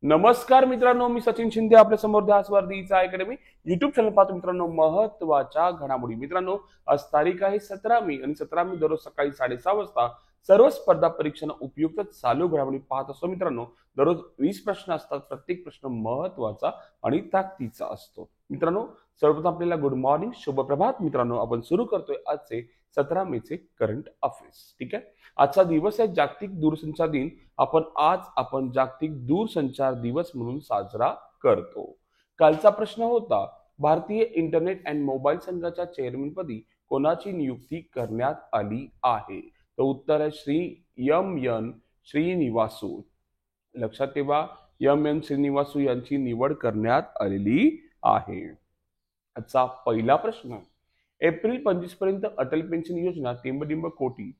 नमस्कार मित्रांनो, मी सचिन शिंदे आपल्या समोर ध्यासवर्धीचा अकॅडमी युट्यूब चॅनल पाहतो. मित्रांनो, महत्वाच्या घडामोडी. मित्रांनो, आज तारीख आहे 17 मे आणि 17 मे दररोज सकाळी 6:30 वाजता सर्व स्पर्धा परीक्षांना उपयुक्त चालू घडामोडी पाहत असतो. मित्रांनो, दररोज 20 प्रश्न असतात. प्रत्येक प्रश्न महत्वाचा आणि ताकदीचा असतो. मित्रांनो, सर्वप्रथम आपल्याला गुड मॉर्निंग, शुभप्रभात. मित्रांनो, आपण सुरू करतोय आजचे 17 मे चे करंट अफेअर्स. ठीक आहे. आजचा दिवस आहे जागतिक दूरसंचार दिन. आपण जागतिक दूरसंचार दिवस म्हणून साजरा करतो. कालचा प्रश्न होता, भारतीय इंटरनेट अँड मोबाईल संघाच्या चेअरमनपदी कोणाची नियुक्ती करण्यात आली आहे? तर उत्तर आहे श्री एम एन श्रीनिवासू. लक्षात ठेवा, एम एन श्रीनिवासू यांची निवड करण्यात आलेली आहे. आजचा पहिला प्रश्न, एप्रिल 25 पर्यंत अटल पेन्शन योजना टिंबटिंब कोटी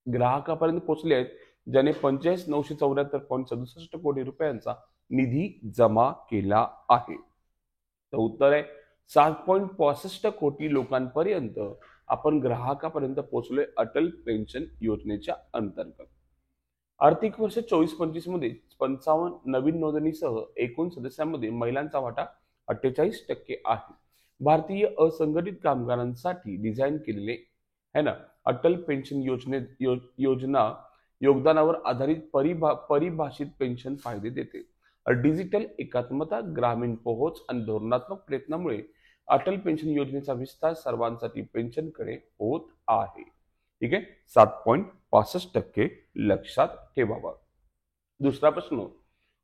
ग्राहकापर्यंत पोहोचले आहेत, ज्याने 45,974.67 कोटी रुपयांचा निधी जमा केला आहे. तर उत्तर आहे 7.65 कोटी लोकांपर्यंत आपण ग्राहकापर्यंत पोहोचलोय अटल पेन्शन योजनेच्या अंतर्गत. आर्थिक वर्ष 24-25 मध्ये 55 नवीन नोंदणीसह एकूण सदस्यांमध्ये महिलांचा वाटा 48% आहे. भारतीय असंघटित कामगारांसाठी डिझाईन केलेले है ना अटल पेन्शन योजना योगदानावर आधारित परिभाषित पेन्शन फायदे देते. डिजिटल एकात्मता, ग्रामीण पोहोच आणि धोरणात्मक प्रयत्नामुळे अटल पेन्शन योजनेचा विस्तार सर्वांसाठी पेन्शनकडे होत आहे. ठीक आहे, 7.65% लक्षात ठेवावा. दुसरा प्रश्न,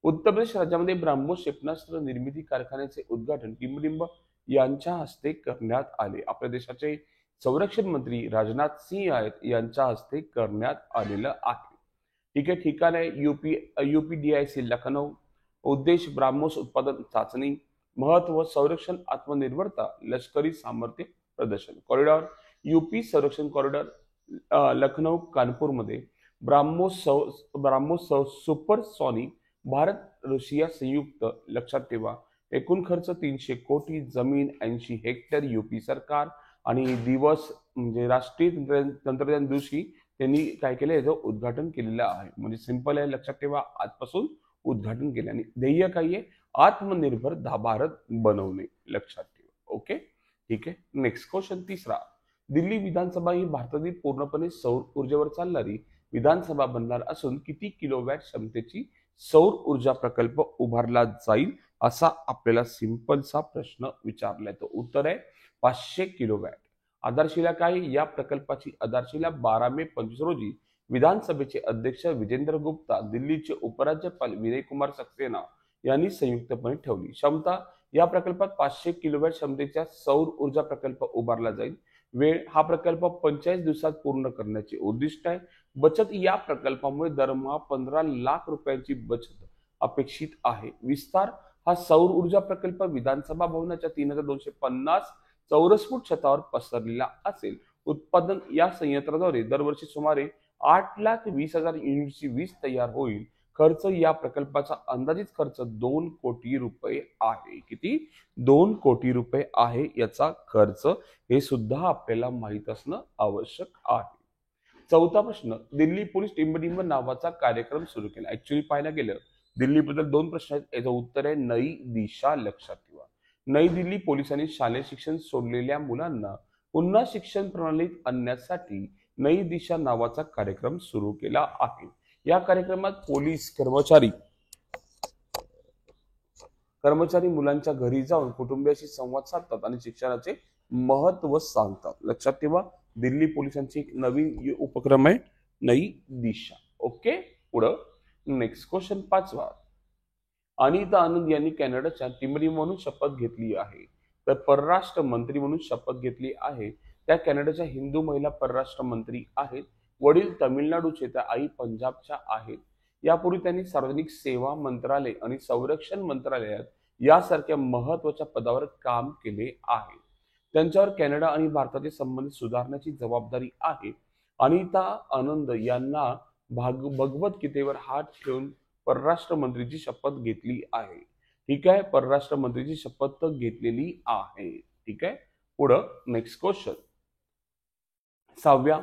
उत्तर प्रदेश राज्यामध्ये ब्राह्मोस क्षेपणास्त्र निर्मिती कारखान्याचे उद्घाटन टिंबटिंब यांच्या हस्ते करण्यात आले. आपल्या देशाचे संरक्षण मंत्री राजनाथ सिंह आहेत यांच्या हस्ते करण्यात आलेलं आहे. ठीक आहे. ठिकाण आहे UPDIC लखनौ. उद्देश ब्राह्मोस उत्पादन चाचणी. महत्व संरक्षण आत्मनिर्भरता, लष्करी सामर्थ्य प्रदर्शन. कॉरिडॉर UP संरक्षण कॉरिडॉर लखनौ कानपूरमध्ये. ब्राह्मोस सुपरसॉनिक भारत रशिया संयुक्त. लक्षात ठेवा, एकूण खर्च 300 कोटी. जमीन 80 हेक्टर. UP सरकार आणि दिवस म्हणजे राष्ट्रीय तंत्रज्ञान दिवशी त्यांनी काय केलं, याचं उद्घाटन केलेलं आहे. म्हणजे सिंपल आहे, लक्षात ठेवा, आजपासून उद्घाटन केले. आणि ध्येय काय आहे? आत्मनिर्भर भारत बनवणे. लक्षात ठेवा. ओके, ठीक आहे. नेक्स्ट क्वेश्चन, तिसरा, दिल्ली विधानसभा ही भारतातील पूर्णपणे सौर ऊर्जेवर चालणारी विधानसभा बनणार असून किती किलोवॅट क्षमतेची सौर ऊर्जा प्रकल्प उभारला जाईल, असा आपल्याला सिंपलचा प्रश्न विचारलाय. तो उत्तर आहे 500 किलोवॅट. आधारशिला काय? या प्रकल्पाची आधारशिला 12 मे 25 रोजी विधानसभेचे अध्यक्ष विजेंद्र गुप्ता, दिल्लीचे उपराज्यपाल विनय कुमार सक्सेना यांनी संयुक्तपणे ठेवली. क्षमता, या प्रकल्पात 500 किलोवॅट क्षमतेचा सौर ऊर्जा प्रकल्प उभारला जाईल. वेळ, हा प्रकल्प 45 दिवसात पूर्ण करण्याचे उद्दिष्ट आहे. बचत, या प्रकल्पामुळे दरमहा 15 लाख रुपयांची बचत अपेक्षित आहे. विस्तार, हा सौर ऊर्जा प्रकल्प विधानसभा भवनाच्या 3250 चौरस फूट छतावर पसरलेला असेल. उत्पादन, या संयंत्राद्वारे दरवर्षी सुमारे 8,20,000 युनिटची वीज तयार होईल. खर्च, या प्रकल्पाचा अंदाजित खर्च 2 कोटी रुपये आहे. किती? 2 कोटी रुपये आहे याचा खर्च. हे सुद्धा आपल्याला माहित असणं आवश्यक आहे. चौथा प्रश्न, दिल्ली पोलीस टिंबटिंब नावाचा कार्यक्रम सुरू केला. ऍक्च्युअली पाहायला गेलं, दिल्लीबद्दल 2 प्रश्न आहेत. याचं उत्तर आहे नई दिशा. लक्षात ठेवा, नई दिल्ली पोलिसांनी शालेय शिक्षण सोडलेल्या मुलांना पुन्हा शिक्षण प्रणालीत आणण्यासाठी नई दिशा नावाचा कार्यक्रम सुरू केला आहे. या कार्यक्रमात पोलीस कर्मचारी मुलांच्या घरी जाऊन कुटुंबियाशी संवाद साधतात आणि शिक्षणाचे महत्व सांगतात. लक्षात ठेवा, दिल्ली पोलिसांची एक नवीन उपक्रम आहे, नई दिशा. ओके, पुढं नेक्स्ट क्वेश्चन, पाचवा, अनिता आनंद यांनी कॅनडाच्या टिंबटिंब म्हणून शपथ घेतली आहे. तर परराष्ट्र मंत्री म्हणून शपथ घेतली आहे. त्या कॅनडाच्या हिंदू महिला परराष्ट्र मंत्री आहेत. वडील तामिळनाडूचे तर आई पंजाबच्या आहेत. यापूर्वी त्यांनी सार्वजनिक सेवा मंत्रालय आणि संरक्षण मंत्रालयात यासारख्या महत्वाच्या पदावर काम केले आहे. त्यांच्यावर कॅनडा आणि भारताचे संबंध सुधारण्याची जबाबदारी आहे. अनिता आनंद यांना भगवद्गीतेवर हात ठेवून परराष्ट्र मंत्रीची शपथ घेतली आहे. ठीक आहे, परराष्ट्र मंत्रीची शपथ घेतलेली आहे. ठीक आहे, पुढं नेक्स्ट क्वेश्चन, सहाव्या,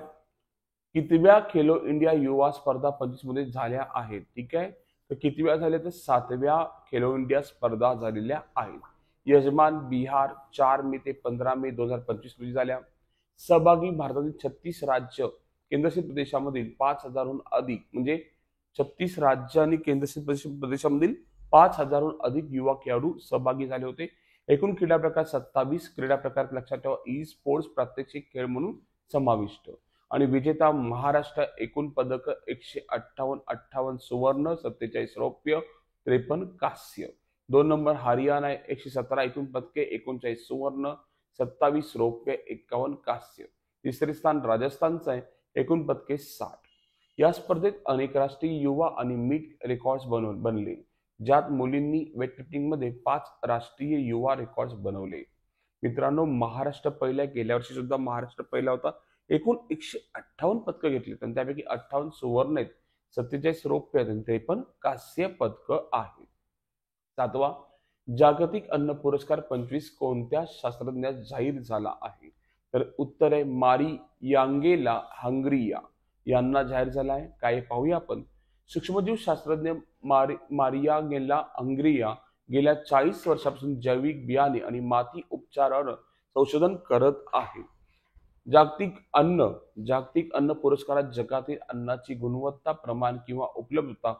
कितव्या खेलो इंडिया युवा स्पर्धा 25 मध्ये झाल्या आहेत? ठीक आहे, तर किती वेळा झाले तर 7व्या खेलो इंडिया स्पर्धा झालेल्या आहेत. यजमान बिहार 4 मे ते 15 मे 2025 रोजी झाल्या. सहभागी भारतातील 36 राज्य केंद्रशासित प्रदेशामधील 5,000हून अधिक म्हणजे 36 राज्य आणि केंद्रशासित प्रदेशामधील 5,000हून अधिक युवा खेळाडू सहभागी झाले होते. एकूण क्रीडा प्रकार 27 क्रीडा प्रकार लक्षात ठेवा. ई स्पोर्ट्स प्रात्यक्षिक खेळ म्हणून समाविष्ट. आणि विजेता महाराष्ट्र. एकूण पदक 158 सुवर्ण, 47 रौप्य, 53 कांस्य. 2 नंबर हरियाणा 117 एकूण पदके 39 सुवर्ण, 27 रौप्य, 51 कांस्य. तिसरे स्थान राजस्थानचं आहे, एकूण पदके 60. या स्पर्धेत अनेक राष्ट्रीय युवा आणि मीट रेकॉर्ड्स बनले, ज्यात मुलींनी वेटलिफ्टिंगमध्ये 5 राष्ट्रीय युवा रेकॉर्ड्स बनवले. मित्रांनो, महाराष्ट्र पहिला, गेल्या वर्षी सुद्धा महाराष्ट्र पहिला होता. एकूण 158 पदकं घेतली आणि त्यापैकी 58 सुवर्ण आहेत, 47 रौप्य आहेत आणि 53 कांस्य पदकं आहेत. 7वा जागतिक अन्न पुरस्कार 25 कोणत्या शास्त्रज्ञास जाहीर झाला आहे? तर उत्तर आहे मारी यांगेला हंगरिया यांना जाहीर झाला आहे. काय पाहूया आपण. सूक्ष्मजीव शास्त्रज्ञ मारियागेला हंगरिया गेल्या 40 वर्षापासून जैविक बियाणे आणि माती उपचारावर संशोधन करत आहे. जागतिक अन्न पुरस्कारात जगातील अन्नाची गुणवत्ता, प्रमाण किंवा उपलब्धता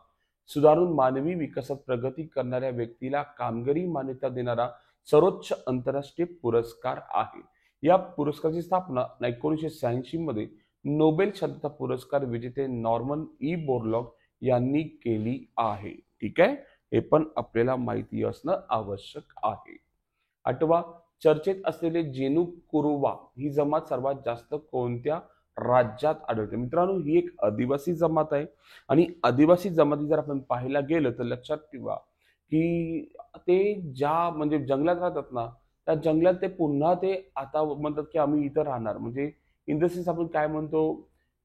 सुधारून मानवी विकासात प्रगती करणाऱ्या व्यक्तीला कामगिरी मान्यता देणारा सर्वोच्च आंतरराष्ट्रीय पुरस्कार आहे. या पुरस्काराची स्थापना 1986 मध्ये नोबेल शांतता पुरस्कार विजेते नॉर्मन ई बोरलॉग यांनी केली आहे. ठीक आहे, हे पण आपल्याला माहिती असणं आवश्यक आहे. 8वा चर्चेत असलेले जेनू कुरुबा ही जमात सर्वात जास्त कोणत्या राज्यात आढळते? मित्रांनो, ही एक आदिवासी जमात आहे आणि आदिवासी जमाती जर आपण पाहायला गेलं तर लक्षात ठेवा की ते ज्या म्हणजे जंगलात राहतात ना, त्या जंगलात ते पुन्हा ते आता म्हणतात की आम्ही इथं राहणार. म्हणजे इन द सेन्स आपण काय म्हणतो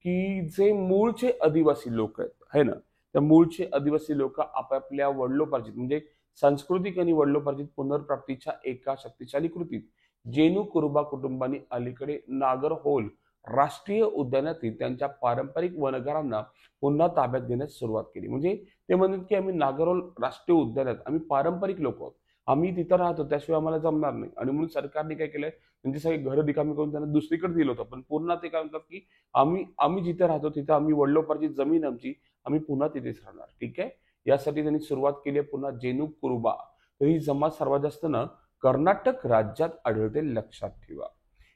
की जे मूळचे आदिवासी लोक आहेत है ना, त्या मूळचे आदिवासी लोक आपापल्या वडिलोपार्जित म्हणजे सांस्कृतिक आणि वडिलोपार्जित पुनर्प्राप्तीच्या एका शक्तिशाली कृतीत जेनू कुरुबा कुटुंबांनी अलीकडे नागरहोल राष्ट्रीय उद्यानातील त्यांच्या पारंपरिक वनघरांना पुन्हा ताब्यात घेण्यास सुरुवात केली. म्हणजे ते म्हणतात की आम्ही नागरहोल राष्ट्रीय उद्यानात आम्ही पारंपरिक लोक आहोत, आम्ही तिथं राहतो, त्याशिवाय आम्हाला जमणार नाही. आणि म्हणून सरकारने काय केलंय, म्हणजे सगळे घर रिकामी करून त्यांना दुसरीकडे दिलं होतं. पण पुन्हा ते काय म्हणतात की आम्ही जिथे राहतो तिथं आम्ही वडिलोपार्जित जमीन आमची, आम्ही पुन्हा तिथेच राहणार. ठीक आहे, यासाठी त्यांनी सुरुवात केली आहे पुन्हा जेनू कुरुबा. तर ही जमात सर्वात जास्त ना कर्नाटक राज्यात आढळते, लक्षात ठेवा.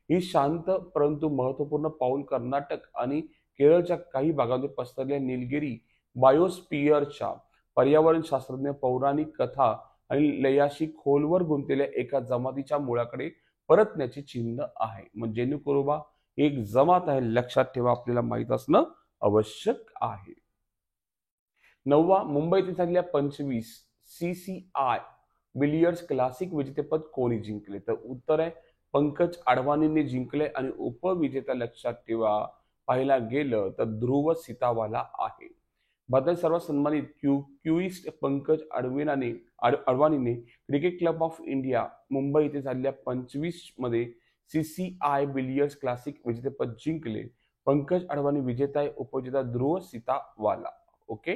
ही शांत परंतु महत्वपूर्ण पाऊल कर्नाटक आणि केरळच्या काही भागांमध्ये पसरलेल्या निलगिरी बायोस्पियरच्या पर्यावरण शास्त्रज्ञ पौराणिक कथा आणि लयाशी खोलवर गुंतलेल्या एका जमातीच्या मुळाकडे परतण्याचे चिन्ह आहे. मग जेनू कुरुबा एक जमात आहे, लक्षात ठेवा, आपल्याला माहित असणं आवश्यक आहे. 9वा मुंबईत झालेल्या 25 CCI बिलियर्ड्स क्लासिक विजेतेपद कोणी जिंकले? तर उत्तर आहे पंकज अडवाणींनी जिंकले आणि उपविजेता लक्षात ठेवा पाहायला गेलं तर ध्रुव सीतावाला आहे. भारतातील सर्वात सन्मानित क्युइस्ट पंकज अडवाणीने cricket club of India Mumbai येथे झालेल्या 25 मध्ये CCI बिलियर्ड्स क्लासिक विजेतेपद जिंकले. पंकज अडवाणी विजेता आहे, उपविजेता ध्रुव सीतावाला. ओके.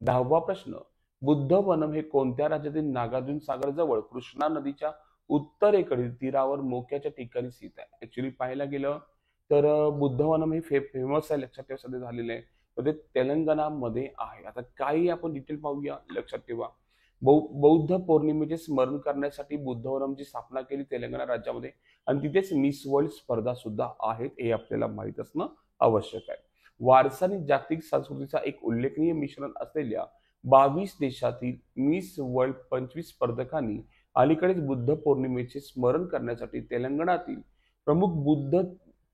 10वा प्रश्न. बुद्धवनम हे कोणत्या राज्यातील नागार्जुन सागर जवळ कृष्णा नदीच्या उत्तरेकडील तीरावर मोक्याच्या ठिकाणी स्थित आहे? ऍक्च्युली पाहायला गेलं तर बुद्धवनम हे फेमस आहे, लक्षात ठेवा, सध्या झालेलं आहे. तर ते तेलंगणामध्ये आहे. आता काही आपण डिटेल पाहूया, लक्षात ठेवा. बौद्ध पौर्णिमेचे स्मरण करण्यासाठी बुद्धवनमची स्थापना केली तेलंगणा राज्यामध्ये आणि तिथेच मिस वर्ल्ड स्पर्धा सुद्धा आहेत, हे आपल्याला माहित असणं आवश्यक आहे. वारसा आणि जागतिक संस्कृतीचा एक उल्लेखनीय मिश्रण असलेल्या 22 देशातील मिस वर्ल्ड 25 स्पर्धकांनी अलीकडेच बुद्ध पौर्णिमेचे स्मरण करण्यासाठी तेलंगणातील प्रमुख बुद्ध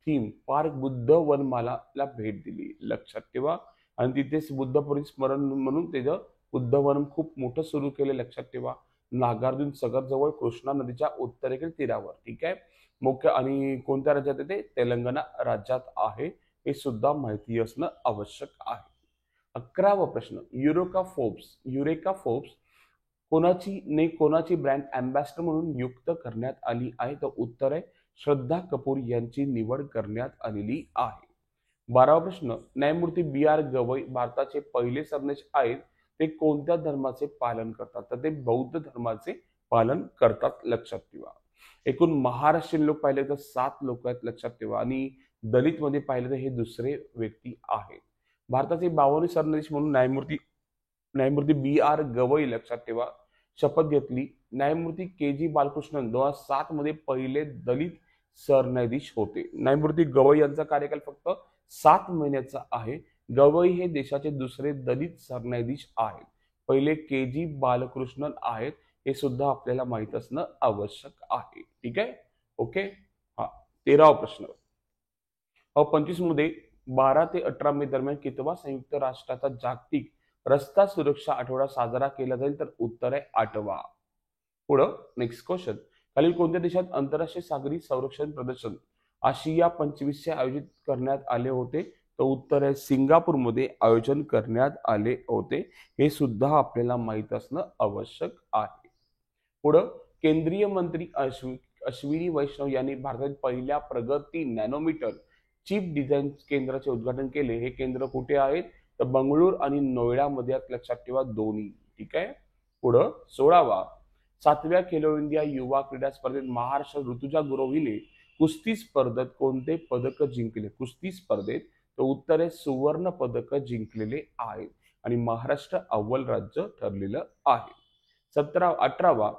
थीम पार्क बुद्ध वनमालाला भेट दिली, लक्षात ठेवा. आणि तिथेच बुद्ध पौर्णिमे स्मरण म्हणून त्याचं बुद्धवनम खूप मोठं सुरू केलं, लक्षात ठेवा. नागार्जुन सागर जवळ कृष्णा नदीच्या उत्तरेकडील तीरावर. ठीक आहे, मुख्य आणि कोणत्या राज्यात ते तेलंगणा राज्यात आहे, हे सुद्धा माहिती असणं आवश्यक आहे. 11वा प्रश्न. युरेका फोर्ब्स कोणाची ब्रँड अँबॅसेडर म्हणून नियुक्त करण्यात आली आहे? तर उत्तर आहे श्रद्धा कपूर यांची निवड करण्यात आलेली आहे. 12वा प्रश्न. न्यायमूर्ती BR गवई भारताचे पहिले सरन्यायाधीश आहेत ते कोणत्या धर्माचे पालन करतात, तर ते बौद्ध धर्माचे पालन करतात, लक्षात ठेवा. एकूण महाराष्ट्रीयन लोक पाहिले तर 7 लोक आहेत, लक्षात ठेवा. आणि दलित मध्ये पाहिले तर हे दुसरे व्यक्ती आहेत. भारताचे 52 सरन्यायाधीश म्हणून न्यायमूर्ती बी आर गवई, लक्षात ठेवा, शपथ घेतली. न्यायमूर्ती के जी बालकृष्णन 2007 मध्ये पहिले दलित सरन्यायाधीश होते. न्यायमूर्ती गवई यांचा कार्यकाल फक्त 7 महिन्याचा आहे. गवई हे देशाचे दुसरे दलित सरन्यायाधीश आहेत. पहिले के जी बालकृष्णन आहेत, हे सुद्धा आपल्याला माहित असणं आवश्यक आहे. ठीक आहे, ओके. हा, 13वा प्रश्न. 25 मध्ये 12 ते 18 मे दरम्यान कितवा संयुक्त राष्ट्राचा जागतिक रस्ता सुरक्षा आठवडा साजरा केला जाईल, तर उत्तर आहे 8वा. पुढं नेक्स्ट क्वेश्चन. खालील कोणत्या देशात आंतरराष्ट्रीय सागरी संरक्षण प्रदर्शन आशिया 25 आयोजित करण्यात आले होते, तर उत्तर आहे सिंगापूरमध्ये आयोजन करण्यात आले होते. हे सुद्धा आपल्याला माहित असणं आवश्यक आहे. पुढं केंद्रीय मंत्री अश्विनी वैष्णव यांनी भारतातील पहिल्या प्रगती नॅनोमीटर चिप डिझाईन केंद्राचे उद्घाटन केले. हे केंद्र कुठे आहेत, तर बंगळूर आणि नोएडामध्ये आहेत, लक्षात ठेवा, दोन्ही. ठीक आहे. पुढं 16वा. 7व्या खेलो इंडिया युवा क्रीडा स्पर्धेत महाराष्ट्र ऋतुजा गुरव हिने कुस्ती स्पर्धेत कोणते पदक जिंकले, कुस्ती स्पर्धेत, तर उत्तर आहे सुवर्ण पदक जिंकलेले आहेत आणि महाराष्ट्र अव्वल राज्य ठरलेलं आहे. 18वा.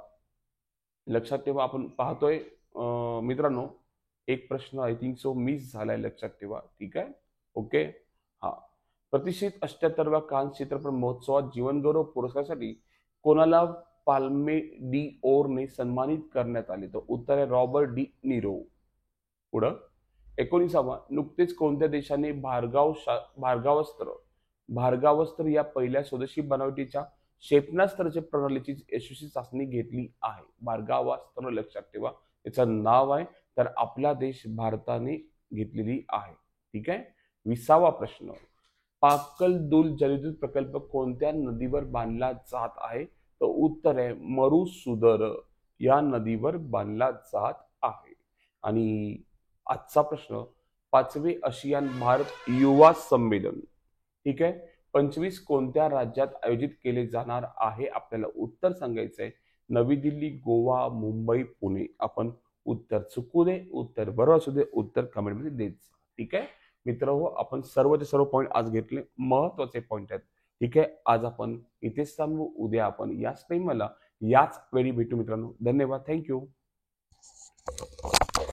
लक्षात ठेवा, आपण पाहतोय मित्रांनो, एक प्रश्न आय थिंक सो मिस झालाय, लक्षात ठेवा. ठीक आहे, ओके. हा, प्रतिष्ठित 78व्या कान चित्रपट महोत्सवात जीवनगौरव पुरस्कारासाठी कोणाला पाल्मे डी ओरने सन्मानित करण्यात आले, तर उत्तर आहे रॉबर्ट डी निरो. पुढं 19वा. नुकतेच कोणत्या देशाने भार्गावस्त्र या पहिल्या स्वदेशी बनावटीच्या क्षेपणास्त्राच्या प्रणालीची यशस्वी चाचणी घेतली आहे. भार्गावास्त्र, लक्षात ठेवा, याचं नाव आहे, तर आपला देश भारताने घेतलेली आहे. ठीक आहे. 20वा प्रश्न. पाकलदुल जलविद्युत प्रकल्प कोणत्या नदीवर बांधला जात आहे, तर उत्तर आहे मरुसुदर या नदीवर बांधला जात आहे. आणि आजचा प्रश्न, 5वे आशियान भारत युवा संमेलन, ठीक आहे, 25 कोणत्या राज्यात आयोजित केले जाणार आहे, आपल्याला उत्तर सांगायचं आहे. नवी दिल्ली, गोवा, मुंबई, पुणे. आपण उत्तर चुकू दे, उत्तर बरोबर असू दे, उत्तर कमेंटमध्ये देत जा. ठीक आहे मित्र, आपण सर्वचे सर्व पॉईंट आज घेतले, महत्वाचे पॉईंट आहेत. ठीक आहे, आज आपण इथेच थांबू. उद्या आपण याच टाइमला याच वेळी भेटू मित्रांनो. धन्यवाद, थँक्यू.